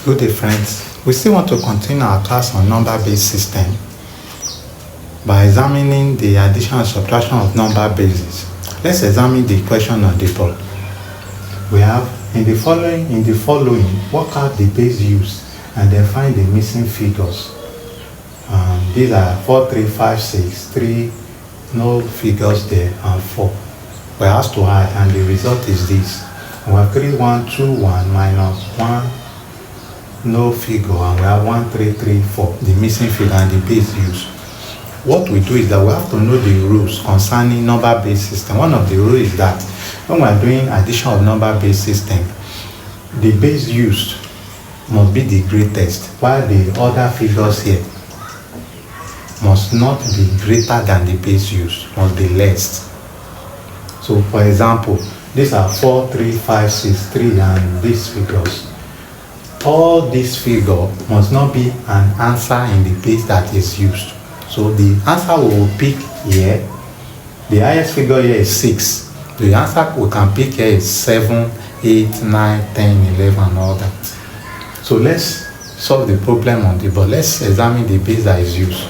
Good day, friends. We still want to continue our class on number-based system by examining the addition and subtraction of number bases. Let's examine the question on the board. We have in the following, work out the base used and then find the missing figures. These are 4, 3, 5, 6, 3, no figures there, and 4. We have to add, and the result is this. We have 3, 1, 2, 1 minus 1, no figure, and we have 1, 3, 3, 4, the missing figure and the base used. What we do is that we have to know the rules concerning number-based system. One of the rules is that when we are doing addition of number-based system, the base used must be the greatest, while the other figures here must not be greater than the base used, must be less. So, for example, these are 4, 3, 5, 6, 3, and these figures. All these figures must not be an answer in the base that is used. So the answer we will pick here, the highest figure here is 6. The answer we can pick here is 7, 8, 9, 10, 11, and all that. So let's solve the problem on the board. Let's examine the base that is used.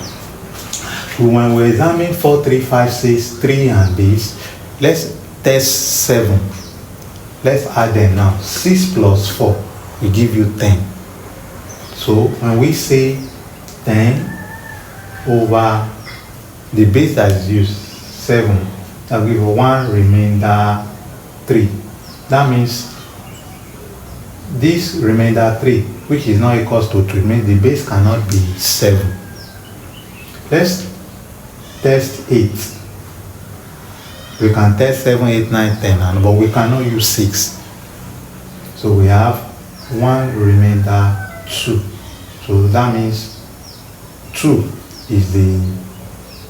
When we examine 4, 3, 5, 6, 3, and this, let's test 7. Let's add them now. 6 plus 4 will give you 10. So when we say 10 over the base that is used, 7, that will give you 1 remainder 3. That means this remainder 3, which is not equals to 2, means the base cannot be 7. Let's test 8. We can test 7, 8, 9, 10, but we cannot use 6. So we have 1 remainder 2. So that means 2 is the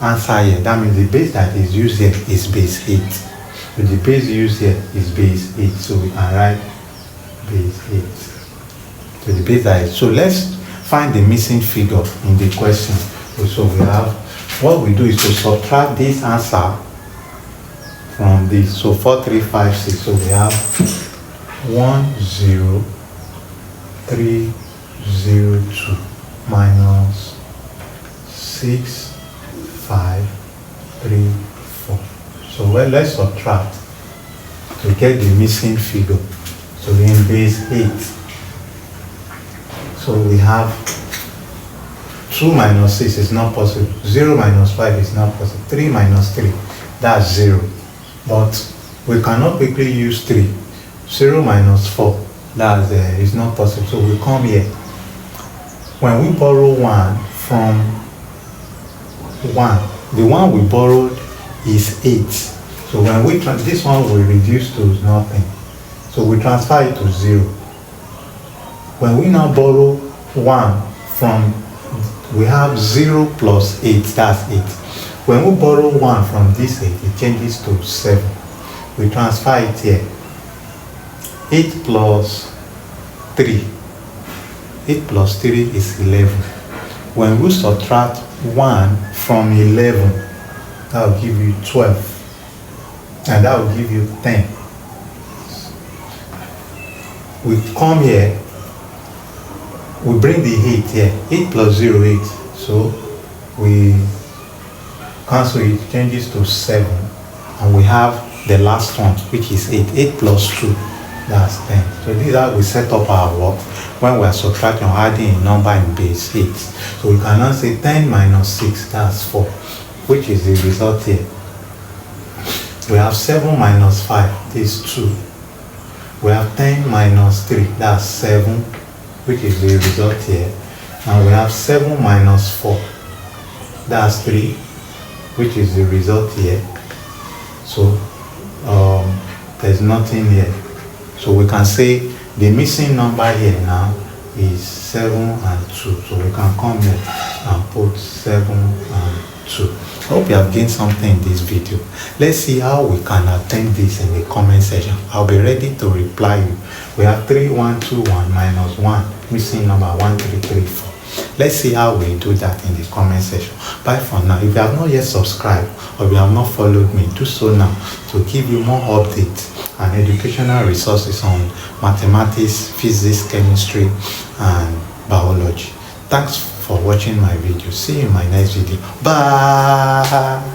answer here. That means the base that is used here is base 8. So the base used here is base 8. So we can write base 8. So the base that is. So let's find the missing figure in the question. So we have, what we do is to subtract this answer from this. So 4, 3, 5, 6. So we have 1, 0, 3, 0, 2 minus 6, 5, 3, 4. So let's subtract to get the missing figure. So in base 8. So we have 2 minus 6 is not possible. 0 minus 5 is not possible. 3 minus 3, that's 0. But we cannot quickly use 3. 0 minus 4, that's is not possible. So we come here. When we borrow 1 from 1, the one we borrowed is 8. So when we this one will reduce to nothing. So we transfer it to 0. When we now borrow 1 from, we have 0 plus 8, that's 8. When we borrow 1 from this 8, it changes to 7. We transfer it here. 8 plus 3. 8 plus 3 is 11. When we subtract 1 from 11, that will give you 12. And that will give you 10. We come here, we bring the 8 here. 8 plus 0, 8. So we cancel it, changes to 7. And we have the last one, which is 8. 8 plus 2, that's 10. So this is how we set up our work when we are subtracting or adding a number in base 8. So we can now say 10 minus 6, that's 4, which is the result here. We have 7 minus 5, this is 2. We have 10 minus 3, that's 7, which is the result here. And we have 7 minus 4, that's 3, which is the result here. So there's nothing here. So we can say the missing number here now is 7 and 2. So we can come here and put 7 and 2. I hope you have gained something in this video. Let's see how we can attempt this in the comment section. I'll be ready to reply you. We have 3, 1, 2, 1 minus 1. Missing number 1, 3, 3, 4. Let's see how we do that in the comment section. Bye for now. If you have not yet subscribed or you have not followed me, do so now to give you more updates and educational resources on mathematics, physics, chemistry, and biology. Thanks for watching my video. See you in my next video. Bye.